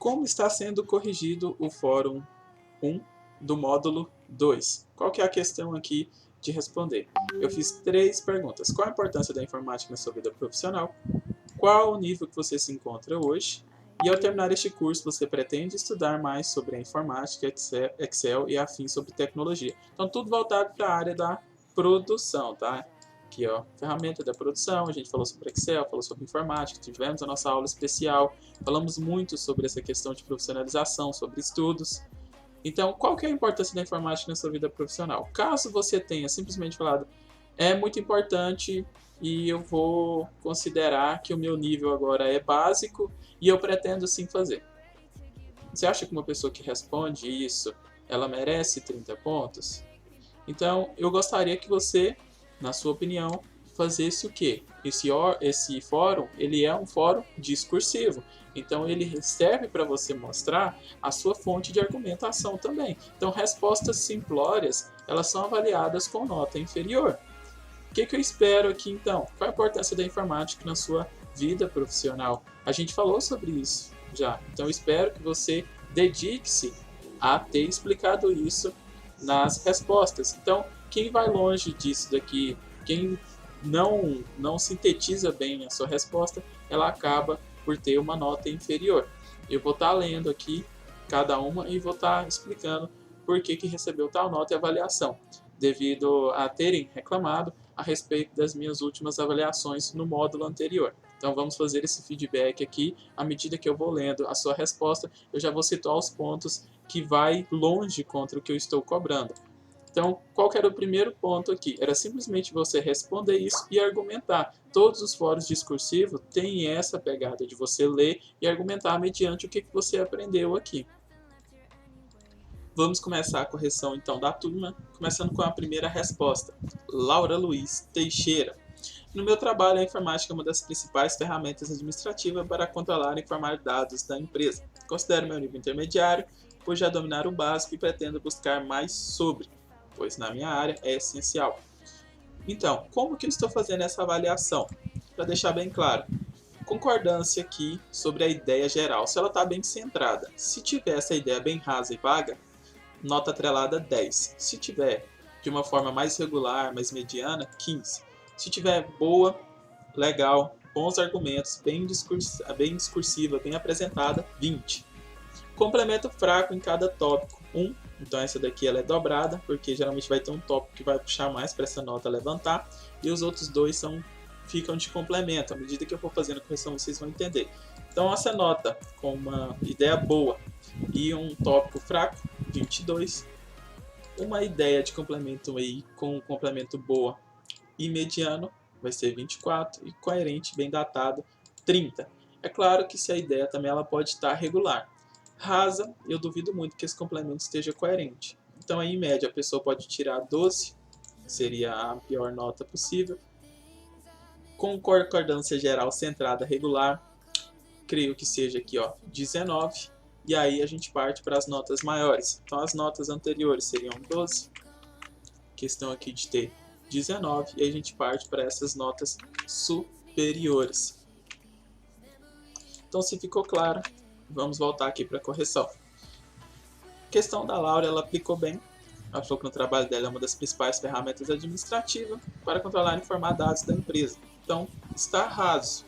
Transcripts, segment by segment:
Como está sendo corrigido o Fórum 1 do módulo 2? Qual que é a questão aqui de responder? Eu fiz 3 perguntas. Qual a importância da informática na sua vida profissional? Qual o nível que você se encontra hoje? E ao terminar este curso, você pretende estudar mais sobre a informática, Excel e afins sobre tecnologia. Então, tudo voltado para a área da produção, tá? Aqui, ó, ferramenta da produção, a gente falou sobre Excel, falou sobre informática, tivemos a nossa aula especial, falamos muito sobre essa questão de profissionalização, sobre estudos. Então, qual que é a importância da informática na sua vida profissional? Caso você tenha simplesmente falado, é muito importante e eu vou considerar que o meu nível agora é básico e eu pretendo sim fazer. Você acha que uma pessoa que responde isso, ela merece 30 pontos? Então, eu gostaria que você, na sua opinião, fizesse o quê? Esse fórum, ele é um fórum discursivo. Então, ele serve para você mostrar a sua fonte de argumentação também. Então, respostas simplórias, elas são avaliadas com nota inferior. O que eu espero aqui, então? Qual a importância da informática na sua vida profissional? A gente falou sobre isso já. Então, eu espero que você dedique-se a ter explicado isso nas respostas. Então, quem vai longe disso daqui, quem não sintetiza bem a sua resposta, ela acaba por ter uma nota inferior. Eu vou estar lendo aqui cada uma e vou estar explicando por que recebeu tal nota e avaliação, devido a terem reclamado a respeito das minhas últimas avaliações no módulo anterior. Então vamos fazer esse feedback aqui, à medida que eu vou lendo a sua resposta, eu já vou situar os pontos que vai longe contra o que eu estou cobrando. Então, qual que era o primeiro ponto aqui? Era simplesmente você responder isso e argumentar. Todos os fóruns discursivos têm essa pegada de você ler e argumentar mediante o que você aprendeu aqui. Vamos começar a correção então da turma, começando com a primeira resposta. Laura Luiz Teixeira. No meu trabalho, a informática é uma das principais ferramentas administrativas para controlar e informar dados da empresa. Considero meu nível intermediário, pois já dominar o básico e pretendo buscar mais sobre, pois na minha área é essencial. Então, como que eu estou fazendo essa avaliação? Para deixar bem claro, concordância aqui sobre a ideia geral, se ela está bem centrada. Se tiver essa ideia bem rasa e vaga, nota atrelada 10. Se tiver de uma forma mais regular, mais mediana, 15. Se tiver boa, legal, bons argumentos, bem discursiva, bem apresentada, 20. Complemento fraco em cada tópico, 1. Então essa daqui ela é dobrada, porque geralmente vai ter um tópico que vai puxar mais para essa nota levantar, e os outros dois ficam de complemento. À medida que eu for fazendo a correção, vocês vão entender. Então essa nota com uma ideia boa e um tópico fraco, 22. Uma ideia de complemento aí com um complemento boa e mediano vai ser 24 e coerente, bem datado, 30. É claro que se a ideia também ela pode estar regular. Rasa, eu duvido muito que esse complemento esteja coerente. Então aí, em média, a pessoa pode tirar 12, que seria a pior nota possível. Com concordância geral centrada regular, creio que seja aqui, ó, 19. E aí a gente parte para as notas maiores. Então as notas anteriores seriam 12, questão aqui de ter 19, e a gente parte para essas notas superiores. Então se ficou claro, vamos voltar aqui para a correção. A questão da Laura, ela aplicou bem. Ela falou que no trabalho dela é uma das principais ferramentas administrativas para controlar e informar dados da empresa. Então está raso,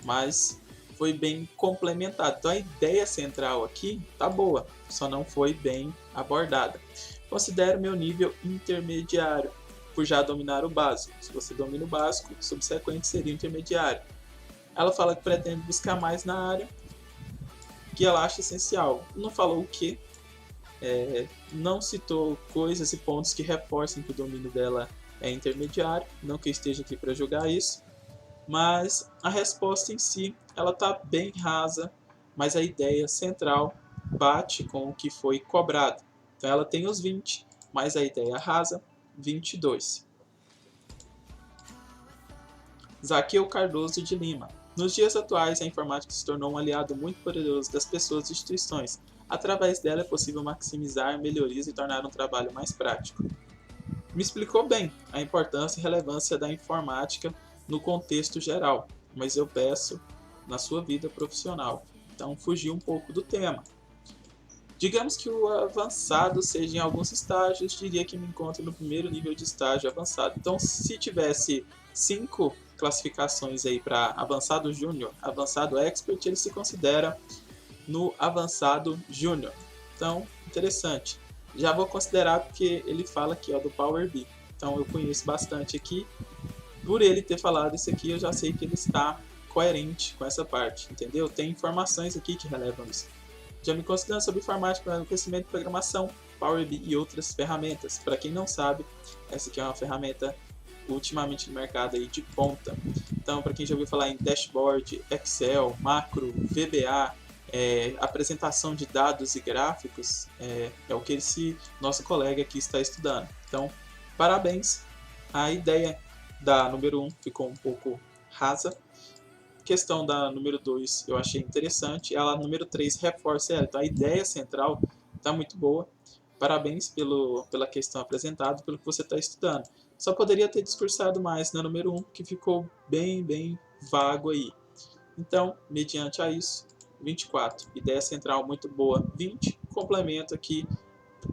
mas foi bem complementado. Então a ideia central aqui tá boa, só não foi bem abordada. Considero meu nível intermediário, por já dominar o básico. Se você domina o básico, o subsequente seria intermediário. Ela fala que pretende buscar mais na área que ela acha essencial. Não falou o que, não citou coisas e pontos que reforcem que o domínio dela é intermediário, não que eu esteja aqui para julgar isso. Mas a resposta em si, ela está bem rasa, mas a ideia central bate com o que foi cobrado. Então ela tem os 20, mas a ideia rasa, 22. Zaqueu Cardoso de Lima. Nos dias atuais, a informática se tornou um aliado muito poderoso das pessoas e instituições. Através dela é possível maximizar melhorias e tornar um trabalho mais prático. Me explicou bem a importância e relevância da informática no contexto geral, mas eu peço na sua vida profissional. então fugiu um pouco do tema. Digamos que o avançado seja em alguns estágios, diria que me encontro no primeiro nível de estágio avançado. Então, se tivesse 5 classificações aí para avançado júnior, avançado expert, ele se considera no avançado júnior. Então, interessante. Já vou considerar porque ele fala aqui ó, do Power BI. Então, eu conheço bastante aqui. Por ele ter falado isso aqui, eu já sei que ele está coerente com essa parte, entendeu? Tem informações aqui que relevam isso. Já me considerando sobre informática, conhecimento de programação, Power BI e outras ferramentas. Para quem não sabe, essa aqui é uma ferramenta ultimamente no mercado aí de ponta. Então, para quem já ouviu falar em dashboard, Excel, macro, VBA, apresentação de dados e gráficos, é o que esse nosso colega aqui está estudando. Então, parabéns. A ideia da número 1 ficou um pouco rasa. Questão da número 2 eu achei interessante, ela número 3 reforça ela, então a ideia central está muito boa, parabéns pela questão apresentada, pelo que você está estudando. Só poderia ter discursado mais na número 1, que ficou bem vago aí. Então, mediante a isso, 24, ideia central muito boa, 20, complemento aqui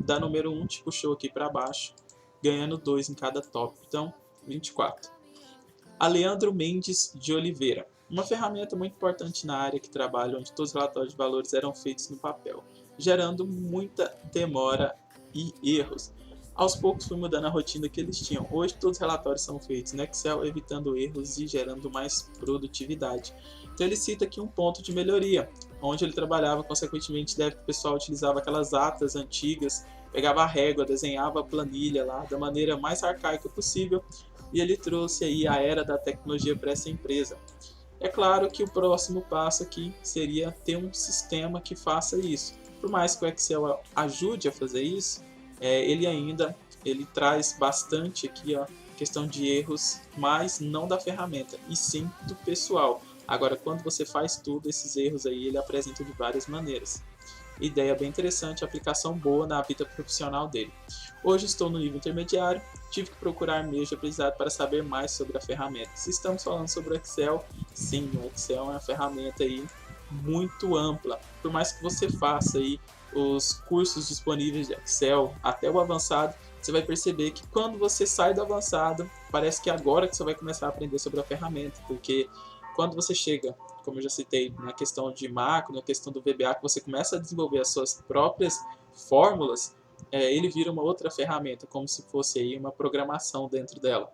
da número 1, te puxou aqui para baixo, ganhando 2 em cada tópico, então 24. Aleandro Mendes de Oliveira. Uma ferramenta muito importante na área que trabalho, onde todos os relatórios de valores eram feitos no papel, gerando muita demora e erros. Aos poucos fui mudando a rotina que eles tinham. Hoje todos os relatórios são feitos no Excel, evitando erros e gerando mais produtividade. Então ele cita aqui um ponto de melhoria, onde ele trabalhava, consequentemente o pessoal utilizava aquelas atas antigas, pegava a régua, desenhava a planilha lá da maneira mais arcaica possível, e ele trouxe aí a era da tecnologia para essa empresa. É claro que o próximo passo aqui seria ter um sistema que faça isso. Por mais que o Excel ajude a fazer isso, ele traz bastante aqui a questão de erros, mas não da ferramenta, e sim do pessoal. Agora, quando você faz tudo, esses erros aí ele apresenta de várias maneiras. Ideia bem interessante, aplicação boa na vida profissional dele. Hoje estou no nível intermediário, tive que procurar meios de aprendizado para saber mais sobre a ferramenta. Se estamos falando sobre o Excel, sim, o Excel é uma ferramenta aí muito ampla. Por mais que você faça aí os cursos disponíveis de Excel até o avançado, você vai perceber que quando você sai do avançado, parece que é agora que você vai começar a aprender sobre a ferramenta, porque quando você chega, como eu já citei, na questão de macro, na questão do VBA, que você começa a desenvolver as suas próprias fórmulas, ele vira uma outra ferramenta, como se fosse aí uma programação dentro dela.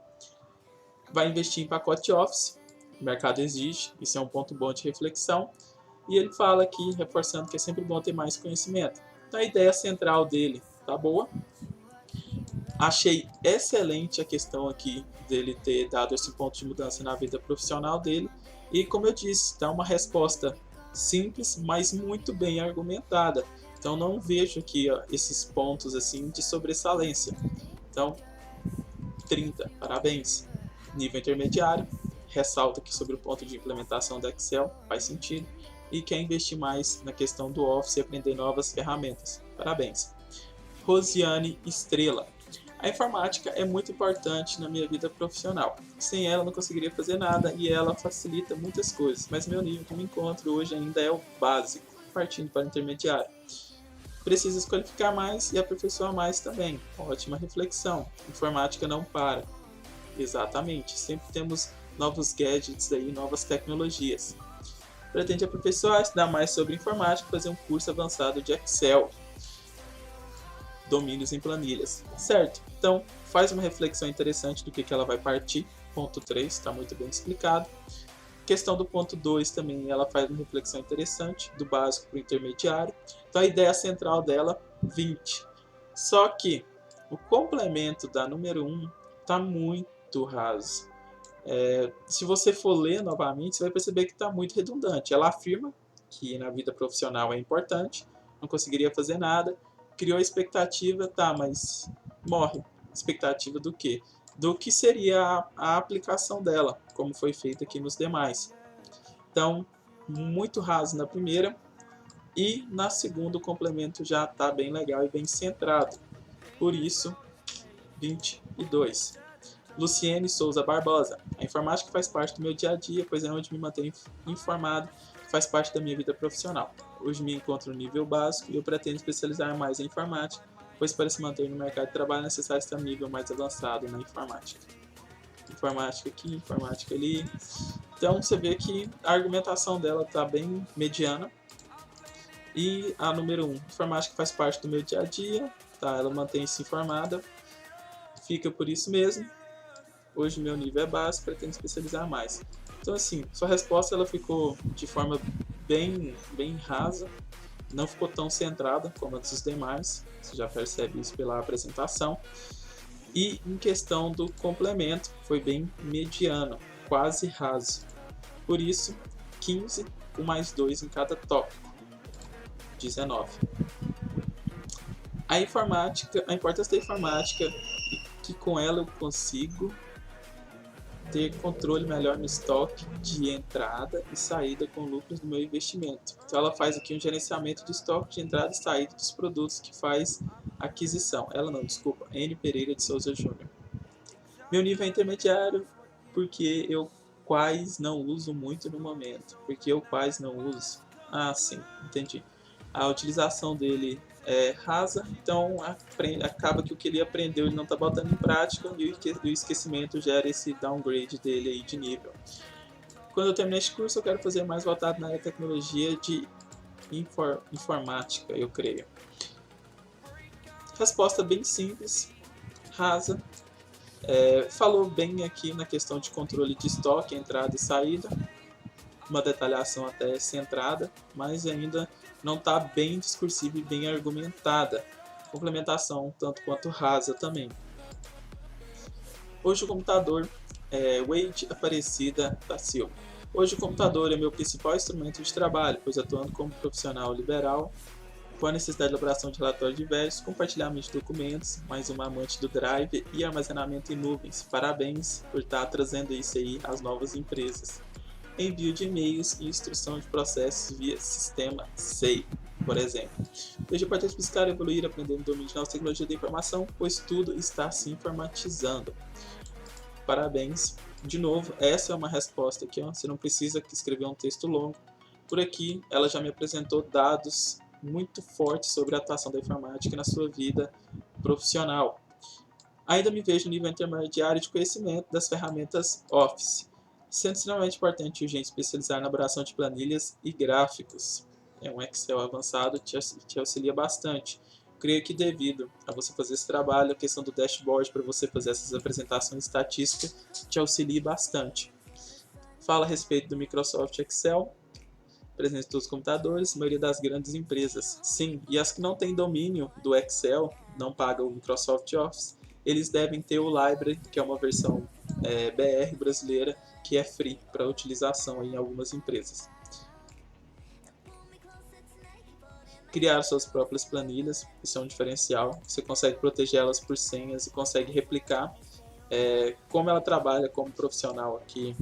Vai investir em pacote Office, o mercado exige, isso é um ponto bom de reflexão, e ele fala aqui, reforçando que é sempre bom ter mais conhecimento. Então a ideia central dele tá boa. Achei excelente a questão aqui dele ter dado esse ponto de mudança na vida profissional dele, e como eu disse, dá uma resposta simples, mas muito bem argumentada. Então não vejo aqui esses pontos assim de sobressalência. Então 30, parabéns. Nível intermediário, ressalta aqui sobre o ponto de implementação do Excel, faz sentido. E quer investir mais na questão do Office e aprender novas ferramentas. Parabéns. Rosiane Estrela. A informática é muito importante na minha vida profissional. Sem ela eu não conseguiria fazer nada e ela facilita muitas coisas, mas meu nível que me encontro hoje ainda é o básico, partindo para o intermediário. Precisa se qualificar mais e aperfeiçoar mais também. Ótima reflexão. Informática não para. Exatamente, sempre temos novos gadgets aí, novas tecnologias. Pretende aperfeiçoar, estudar mais sobre informática, fazer um curso avançado de Excel. Domínios em planilhas, certo? Então, faz uma reflexão interessante do que ela vai partir. Ponto 3, está muito bem explicado. Questão do ponto 2 também, ela faz uma reflexão interessante, do básico para o intermediário. Então, a ideia central dela, 20. Só que o complemento da número 1 está muito raso. Se você for ler novamente, você vai perceber que está muito redundante. Ela afirma que na vida profissional é importante, não conseguiria fazer nada, criou a expectativa, tá, mas morre. Expectativa do quê? Do que seria a aplicação dela, como foi feita aqui nos demais. Então, muito raso na primeira, e na segunda o complemento já está bem legal e bem centrado. Por isso, 22. Luciene Souza Barbosa. A informática faz parte do meu dia a dia, pois é onde me mantenho informado faz parte da minha vida profissional. Hoje me encontro no nível básico e eu pretendo especializar mais em informática, pois para se manter no mercado de trabalho é necessário estar no nível mais avançado na informática. Informática aqui, informática ali. Então você vê que a argumentação dela está bem mediana. E a número 1, informática faz parte do meu dia a dia, tá? Ela mantém-se informada, fica por isso mesmo. Hoje meu nível é básico, pretendo especializar mais. Então assim, sua resposta ela ficou de forma bem rasa, não ficou tão centrada como as dos demais, você já percebe isso pela apresentação. E em questão do complemento, foi bem mediano, quase raso. Por isso, 15 com mais 2 em cada tópico, 19. A importância da informática, que com ela eu consigo ter controle melhor no estoque de entrada e saída com lucros do meu investimento. Então ela faz aqui um gerenciamento do estoque de entrada e saída dos produtos que faz aquisição. N. Pereira de Souza Júnior. Meu nível é intermediário porque eu quase não uso muito no momento. Porque eu quase não uso? Ah, sim, entendi. A utilização dele é rasa, então acaba que o que ele aprendeu ele não está botando em prática e o esquecimento gera esse downgrade dele aí de nível. Quando eu terminar este curso, eu quero fazer mais voltado na área de tecnologia de informática, eu creio. Resposta bem simples, rasa. Falou bem aqui na questão de controle de estoque, entrada e saída. Uma detalhação até centrada, mas ainda não está bem discursiva e bem argumentada. Complementação tanto quanto rasa também. Hoje o computador Wade Aparecida da Silva. Hoje o computador é meu principal instrumento de trabalho, pois atuando como profissional liberal, com a necessidade de elaboração de relatórios diversos, compartilhamento de documentos, mais uma amante do Drive e armazenamento em nuvens. Parabéns por estar trazendo isso aí às novas empresas. Envio de e-mails e instrução de processos via sistema SAFe, por exemplo. Hoje é importante buscar evoluir, aprender no domínio de novas tecnologias da informação, pois tudo está se informatizando. Parabéns. De novo, essa é uma resposta aqui, ó. Você não precisa escrever um texto longo. Por aqui, ela já me apresentou dados muito fortes sobre a atuação da informática na sua vida profissional. Ainda me vejo no nível intermediário de conhecimento das ferramentas Office, sendo extremamente importante e urgente especializar na elaboração de planilhas e gráficos. Um Excel avançado te auxilia bastante. Creio que devido a você fazer esse trabalho, a questão do dashboard para você fazer essas apresentações estatísticas te auxilia bastante. Fala a respeito do Microsoft Excel, presente em todos os computadores, a maioria das grandes empresas. Sim, e as que não têm domínio do Excel, não pagam o Microsoft Office, eles devem ter o Library, que é uma versão BR brasileira, que é free para utilização em algumas empresas. Criar suas próprias planilhas, isso é um diferencial. Você consegue proteger elas por senhas e consegue replicar. Como ela trabalha como profissional aqui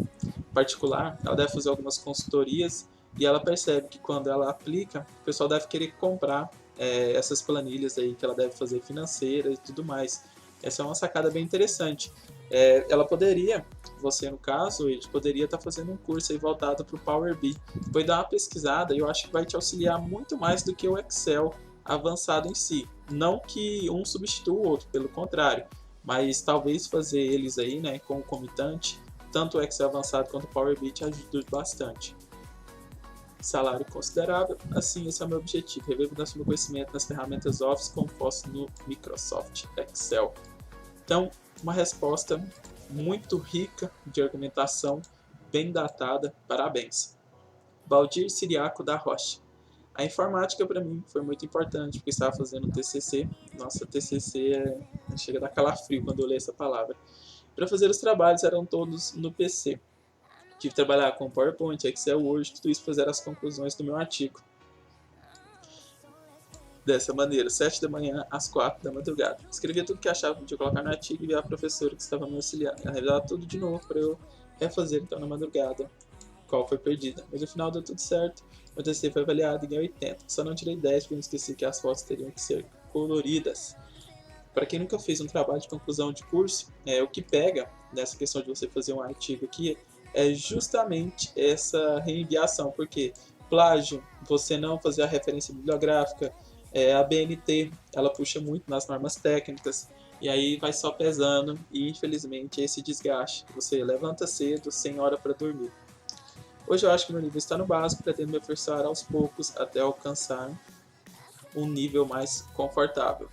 particular, ela deve fazer algumas consultorias e ela percebe que quando ela aplica, o pessoal deve querer comprar essas planilhas aí que ela deve fazer financeiras e tudo mais. Essa é uma sacada bem interessante. Ela poderia, você no caso, poderia estar fazendo um curso aí voltado para o Power BI. Foi dar uma pesquisada e eu acho que vai te auxiliar muito mais do que o Excel avançado em si. Não que um substitua o outro, pelo contrário, mas talvez fazer eles aí, né, concomitante, tanto o Excel avançado quanto o Power BI te ajuda bastante. Salário considerável, assim esse é o meu objetivo, rever o meu conhecimento nas ferramentas Office como posso no Microsoft Excel. Então, uma resposta muito rica de argumentação, bem datada, parabéns. Valdir Siriaco da Rocha. A informática para mim foi muito importante, porque estava fazendo TCC. Nossa, TCC chega a dar calafrio quando eu leio essa palavra. Para fazer os trabalhos eram todos no PC. Tive que trabalhar com PowerPoint, Excel, Word, tudo isso para fazer as conclusões do meu artigo. Dessa maneira, 7 da manhã às 4 da madrugada. Escrevia tudo que achava que podia colocar no artigo e via a professora que estava me auxiliando. Ela revelava tudo de novo para eu refazer então na madrugada, qual foi perdida. Mas no final deu tudo certo. Meu TCC foi avaliado em 80. Só não tirei 10 porque eu esqueci que as fotos teriam que ser coloridas. Para quem nunca fez um trabalho de conclusão de curso, o que pega nessa questão de você fazer um artigo aqui é justamente essa reenviação, porque plágio, você não fazer a referência bibliográfica, a BNT, ela puxa muito nas normas técnicas, e aí vai só pesando, e infelizmente esse desgaste. Você levanta cedo, sem hora para dormir. Hoje eu acho que meu nível está no básico, pretendo me aperfeiçoar aos poucos até alcançar um nível mais confortável.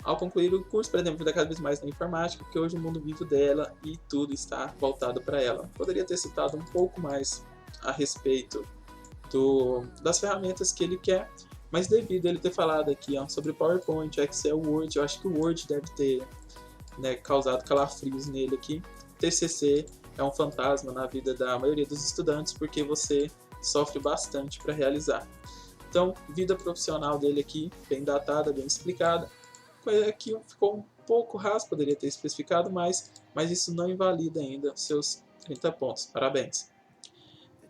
Ao concluir o curso, pretendo estudar cada vez mais na informática, porque hoje o mundo vive dela e tudo está voltado para ela. Poderia ter citado um pouco mais a respeito das ferramentas que ele quer, mas devido a ele ter falado aqui sobre PowerPoint, Excel, Word, eu acho que o Word deve ter causado calafrios nele aqui. TCC é um fantasma na vida da maioria dos estudantes, porque você sofre bastante para realizar. Então, vida profissional dele aqui, bem datada, bem explicada. Coisa que ficou um pouco raso, poderia ter especificado mais, mas isso não invalida ainda os seus 30 pontos. Parabéns.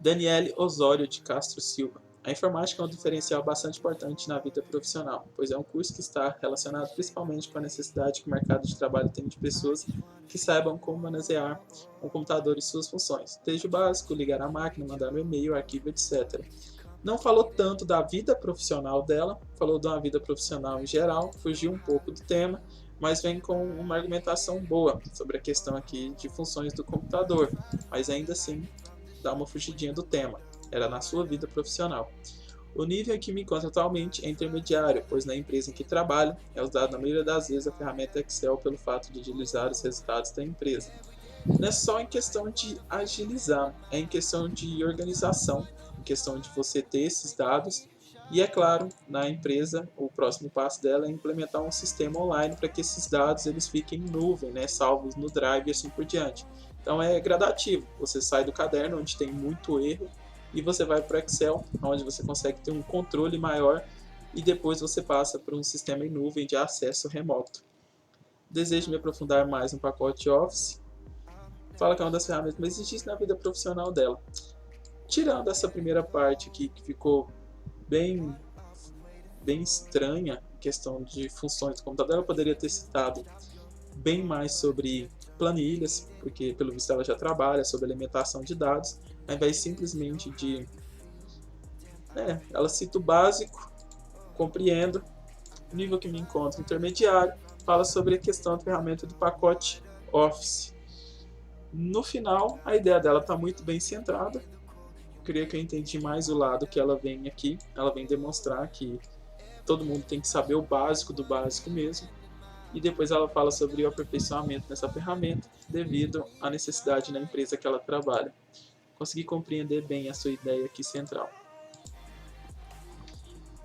Daniele Osório de Castro Silva. A informática é um diferencial bastante importante na vida profissional, pois é um curso que está relacionado principalmente com a necessidade que o mercado de trabalho tem de pessoas que saibam como manusear um computador e suas funções, desde o básico, ligar a máquina, mandar um e-mail, arquivo, etc. Não falou tanto da vida profissional dela, falou de uma vida profissional em geral, fugiu um pouco do tema, mas vem com uma argumentação boa sobre a questão aqui de funções do computador, mas ainda assim dá uma fugidinha do tema, era na sua vida profissional. O nível em que me encontro atualmente é intermediário, pois na empresa em que trabalho é usada na maioria das vezes a ferramenta Excel pelo fato de agilizar os resultados da empresa. Não é só em questão de agilizar, é em questão de organização, em questão de você ter esses dados. E é claro, na empresa, o próximo passo dela é implementar um sistema online para que esses dados eles fiquem em nuvem, salvos no Drive e assim por diante. Então é gradativo, você sai do caderno onde tem muito erro e você vai para o Excel, onde você consegue ter um controle maior e depois você passa para um sistema em nuvem de acesso remoto. Desejo me aprofundar mais no pacote Office. Fala que é uma das ferramentas mais exigentes na vida profissional dela. Tirando essa primeira parte aqui, que ficou bem estranha, questão de funções do computador, ela poderia ter citado bem mais sobre planilhas, porque pelo visto ela já trabalha sobre alimentação de dados, ao invés simplesmente de... ela cita o básico, compreendo, o nível que me encontro intermediário, fala sobre a questão da ferramenta do pacote Office. No final, a ideia dela está muito bem centrada. Creio que eu entendi mais o lado que ela vem aqui. Ela vem demonstrar que todo mundo tem que saber o básico do básico mesmo. E depois ela fala sobre o aperfeiçoamento nessa ferramenta devido à necessidade na empresa que ela trabalha. Consegui compreender bem a sua ideia aqui central.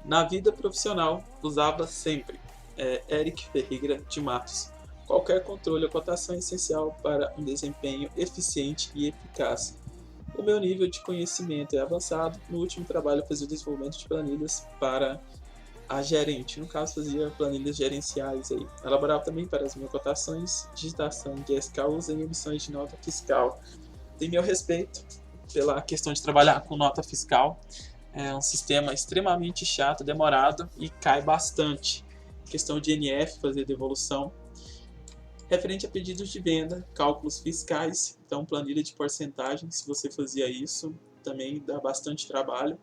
Na vida profissional, usava sempre. Eric Ferreira de Matos. Qualquer controle ou cotação é essencial para um desempenho eficiente e eficaz. O meu nível de conhecimento é avançado. No último trabalho, eu fazia o desenvolvimento de planilhas para a gerente. No caso, fazia planilhas gerenciais. Elaborava também para as minhas cotações, digitação de SKUs e emissões de nota fiscal. Tem meu respeito pela questão de trabalhar com nota fiscal. É um sistema extremamente chato, demorado e cai bastante. Questão de NF, fazer devolução. Referente a pedidos de venda, cálculos fiscais, então planilha de porcentagem, se você fazia isso, também dá bastante trabalho.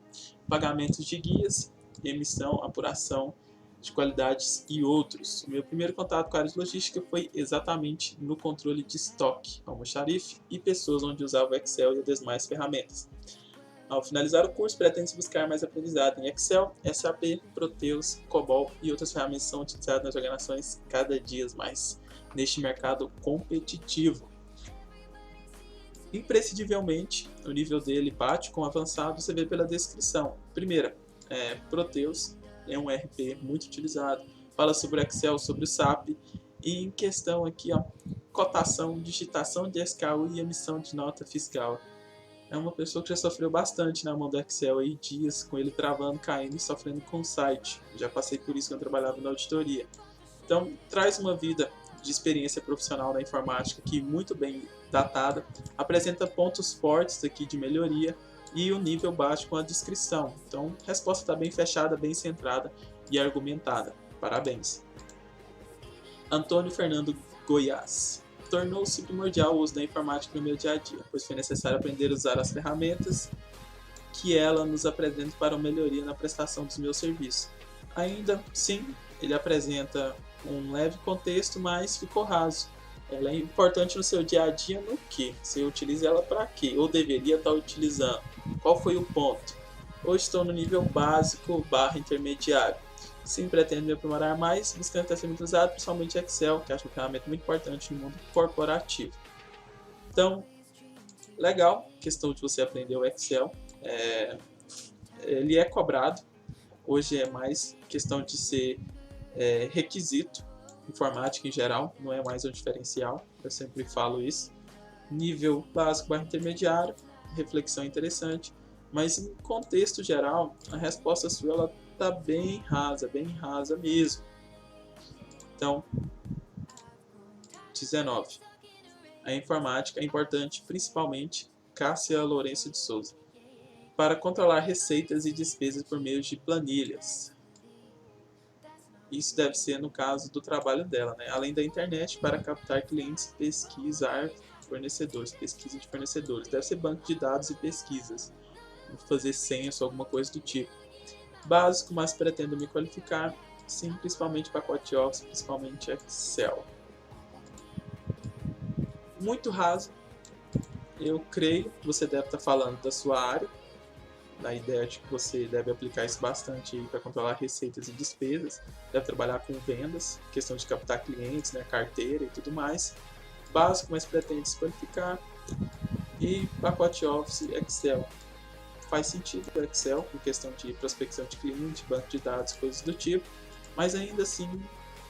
Pagamentos de guias, emissão, apuração de qualidades e outros. O meu primeiro contato com a área de logística foi exatamente no controle de estoque, almoxarife e pessoas onde usava o Excel e as demais ferramentas. Ao finalizar o curso, pretende-se buscar mais aprendizado em Excel, SAP, Proteus, COBOL e outras ferramentas que são utilizadas nas organizações cada dia mais neste mercado competitivo. Imprescindivelmente, o nível dele bate com o avançado, você vê pela descrição. Primeira, Proteus é um ERP muito utilizado, fala sobre o Excel, sobre o SAP, e em questão aqui, cotação, digitação de SKU e emissão de nota fiscal. É uma pessoa que já sofreu bastante na mão do Excel, dias com ele travando, caindo e sofrendo com o site. Já passei por isso quando eu trabalhava na auditoria. Então, traz uma vida de experiência profissional na informática aqui muito bem datada, apresenta pontos fortes aqui de melhoria e o nível baixo com a descrição. Então, a resposta está bem fechada, bem centrada e argumentada. Parabéns. Antônio Fernando Goiás. Tornou-se primordial o uso da informática no meu dia a dia, pois foi necessário aprender a usar as ferramentas que ela nos apresenta para uma melhoria na prestação dos meus serviços. Ainda sim, ele apresenta um leve contexto, mas ficou raso. Ela é importante no seu dia a dia no que? Você utiliza ela para quê? Ou deveria estar utilizando? Qual foi o ponto? Hoje estou no nível básico / intermediário. Sim, pretendo me aprimorar mais, buscando ter sido utilizado, principalmente Excel, que acho uma ferramenta muito importante no mundo corporativo. Então, legal, questão de você aprender o Excel. Ele é cobrado. Hoje é mais questão de ser requisito. Informática em geral, não é mais um diferencial. Eu sempre falo isso. Nível básico / intermediário, reflexão interessante. Mas em contexto geral, a resposta sua ela está bem rasa mesmo. Então, 19. A informática é importante, principalmente Cássia Lourenço de Souza, para controlar receitas e despesas por meio de planilhas. Isso deve ser no caso do trabalho dela, né? Além da internet, para captar clientes, pesquisar fornecedores, pesquisa de fornecedores. Deve ser banco de dados e pesquisas, fazer censo, alguma coisa do tipo. Básico, mas pretendo me qualificar, sim, principalmente pacote Office, principalmente Excel. Muito raso. Eu creio que você deve estar falando da sua área, da ideia de que você deve aplicar isso bastante para controlar receitas e despesas, deve trabalhar com vendas, questão de captar clientes, né, carteira e tudo mais. Básico, mas pretende se qualificar. E pacote Office, Excel. Faz sentido o Excel, com questão de prospecção de cliente, banco de dados, coisas do tipo, mas ainda assim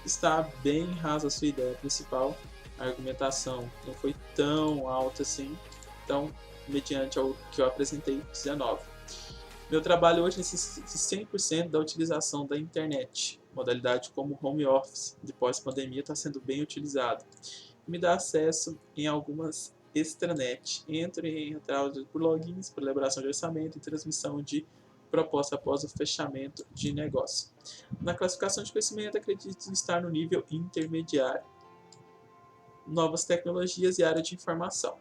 está bem rasa a sua ideia principal. A argumentação não foi tão alta assim, então, mediante ao que eu apresentei, 19. Meu trabalho hoje necessita de 100% da utilização da internet, modalidade como home office, de pós-pandemia, está sendo bem utilizado. Me dá acesso em algumas extranet, entre entradas por logins, por elaboração de orçamento e transmissão de proposta após o fechamento de negócio. Na classificação de conhecimento, acredito estar no nível intermediário. Novas tecnologias e área de informação.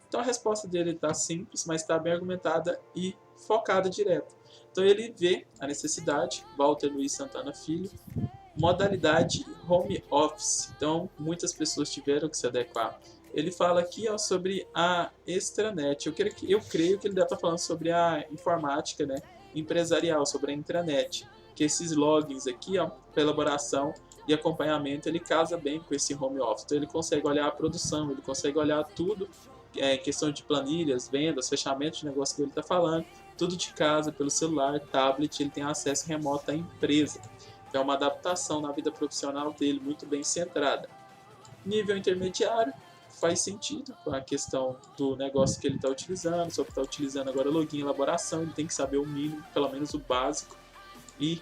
Então a resposta dele está simples, mas está bem argumentada e focada direto. Então ele vê a necessidade, Walter Luiz Santana Filho, modalidade home office. Então muitas pessoas tiveram que se adequar. Ele fala aqui sobre a extranet. Eu creio que ele deve estar falando sobre a informática, né, empresarial, sobre a intranet. Que esses logins aqui, para elaboração e acompanhamento, ele casa bem com esse home office. Então ele consegue olhar a produção, ele consegue olhar tudo, questão de planilhas, vendas, fechamento de negócio que ele está falando, tudo de casa, pelo celular, tablet, ele tem acesso remoto à empresa. Então é uma adaptação na vida profissional dele, muito bem centrada. Nível intermediário, faz sentido com a questão do negócio que ele está utilizando, só que está utilizando agora login e elaboração, ele tem que saber o mínimo, pelo menos o básico. E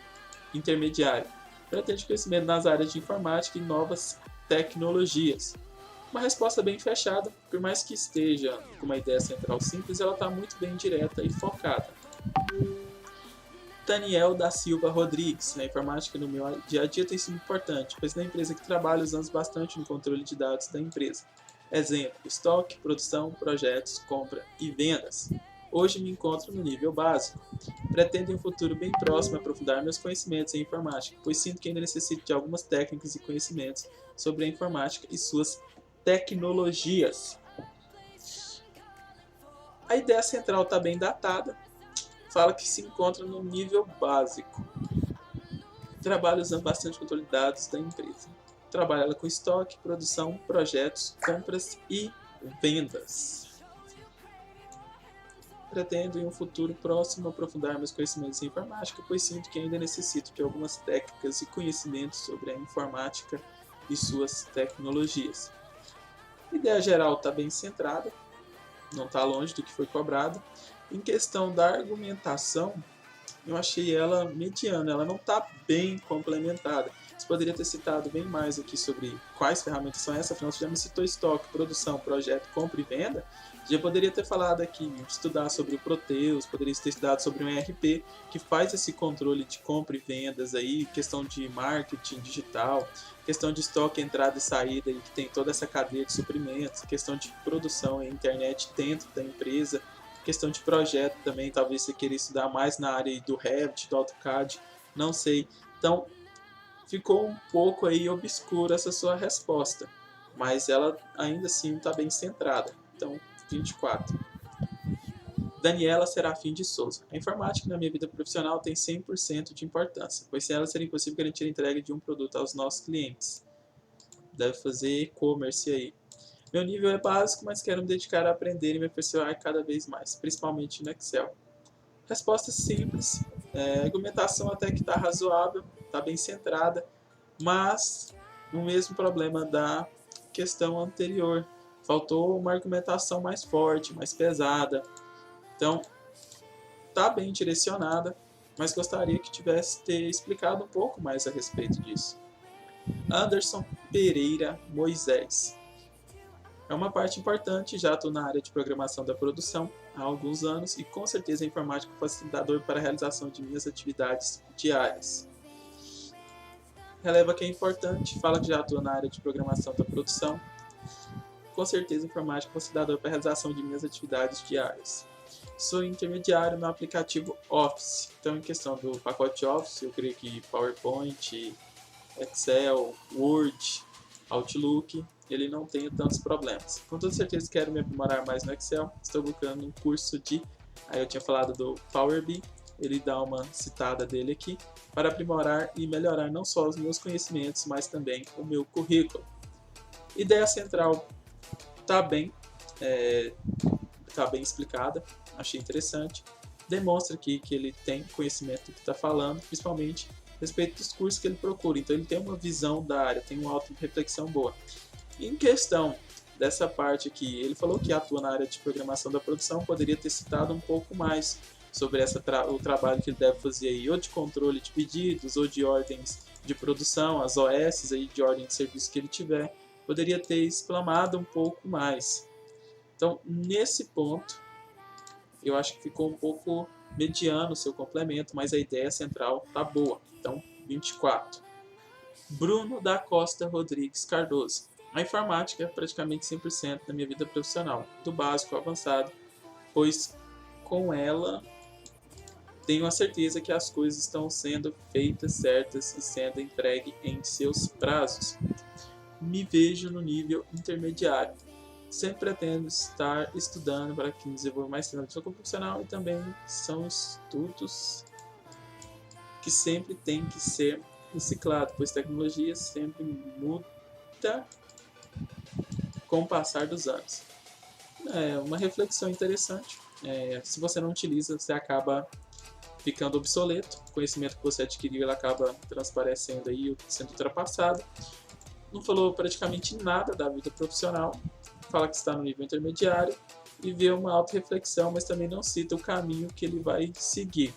intermediário, pretende conhecimento nas áreas de informática e novas tecnologias. Uma resposta bem fechada, por mais que esteja com uma ideia central simples, ela está muito bem direta e focada. Daniel da Silva Rodrigues. A informática no meu dia a dia tem sido importante, pois na empresa que trabalho usamos bastante no controle de dados da empresa. Exemplo, estoque, produção, projetos, compra e vendas. Hoje me encontro no nível básico. Pretendo em um futuro bem próximo aprofundar meus conhecimentos em informática, pois sinto que ainda necessito de algumas técnicas e conhecimentos sobre a informática e suas tecnologias. A ideia central está bem datada. Fala que se encontra no nível básico. Trabalha usando bastante controle de dados da empresa. Trabalha com estoque, produção, projetos, compras e vendas. Pretendo em um futuro próximo aprofundar meus conhecimentos em informática, pois sinto que ainda necessito de algumas técnicas e conhecimentos sobre a informática e suas tecnologias. A ideia geral está bem centrada, não está longe do que foi cobrado. Em questão da argumentação, eu achei ela mediana, ela não está bem complementada. Você poderia ter citado bem mais aqui sobre quais ferramentas são essas, afinal você já me citou estoque, produção, projeto, compra e venda. Já poderia ter falado aqui, estudar sobre o Proteus, poderia ter estudado sobre um ERP que faz esse controle de compra e vendas aí, questão de marketing digital, questão de estoque, entrada e saída, e que tem toda essa cadeia de suprimentos, questão de produção e internet dentro da empresa, Questão de projeto também, talvez você queira estudar mais na área do Revit, do AutoCAD, não sei. Então, ficou um pouco aí obscura essa sua resposta, mas ela ainda assim está bem centrada. Então, 24. Daniela Serafim de Souza. A informática na minha vida profissional tem 100% de importância, pois sem ela seria impossível garantir a entrega de um produto aos nossos clientes. Deve fazer e-commerce aí. Meu nível é básico, mas quero me dedicar a aprender e me aperfeiçoar cada vez mais, principalmente no Excel. Resposta simples, argumentação até que está razoável, está bem centrada, mas o mesmo problema da questão anterior. Faltou uma argumentação mais forte, mais pesada. Então, está bem direcionada, mas gostaria que tivesse ter explicado um pouco mais a respeito disso. Anderson Pereira Moisés. É uma parte importante, já estou na área de programação da produção há alguns anos e com certeza a informática é um facilitador para a realização de minhas atividades diárias. Releva que é importante, fala que já atua na área de programação da produção. Com certeza a informática é um facilitador para a realização de minhas atividades diárias. Sou intermediário no aplicativo Office, então em questão do pacote Office, eu creio que PowerPoint, Excel, Word, Outlook, ele não tem tantos problemas. Com toda certeza quero me aprimorar mais no Excel, estou buscando um curso de, aí eu tinha falado do Power BI, ele dá uma citada dele aqui, para aprimorar e melhorar não só os meus conhecimentos, mas também o meu currículo. Ideia central está bem explicada, achei interessante. Demonstra aqui que ele tem conhecimento do que está falando, principalmente a respeito dos cursos que ele procura. Então ele tem uma visão da área, tem uma auto-reflexão boa. Em questão dessa parte aqui, ele falou que atua na área de programação da produção, poderia ter citado um pouco mais sobre o trabalho que ele deve fazer aí, ou de controle de pedidos, ou de ordens de produção, as OS aí de ordem de serviço que ele tiver, poderia ter explanado um pouco mais. Então, nesse ponto, eu acho que ficou um pouco mediano o seu complemento, mas a ideia central tá boa. Então, 24. Bruno da Costa Rodrigues Cardoso. A informática é praticamente 100% da minha vida profissional, do básico ao avançado, pois com ela tenho a certeza que as coisas estão sendo feitas certas e sendo entregue em seus prazos. Me vejo no nível intermediário. Sempre pretendo estar estudando para que me desenvolva mais tempo no profissional e também são estudos que sempre tem que ser reciclado, pois tecnologia sempre muda com o passar dos anos. É uma reflexão interessante. Se você não utiliza, você acaba ficando obsoleto. O conhecimento que você adquiriu ele acaba transparecendo aí, sendo ultrapassado. Não falou praticamente nada da vida profissional. Fala que está no nível intermediário e vê uma auto-reflexão, mas também não cita o caminho que ele vai seguir.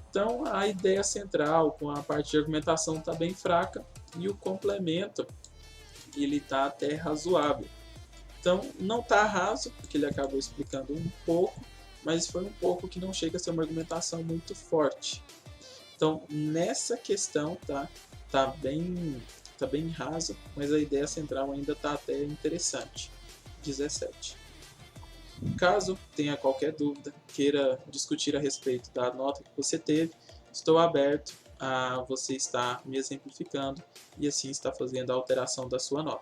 Então, a ideia central com a parte de argumentação está bem fraca e o complemento ele está até razoável. Então, não está raso, porque ele acabou explicando um pouco, mas foi um pouco que não chega a ser uma argumentação muito forte. Então, nessa questão, tá bem raso, mas a ideia central ainda está até interessante. 17. Caso tenha qualquer dúvida, queira discutir a respeito da nota que você teve, estou aberto a você estar me exemplificando e assim estar fazendo a alteração da sua nota.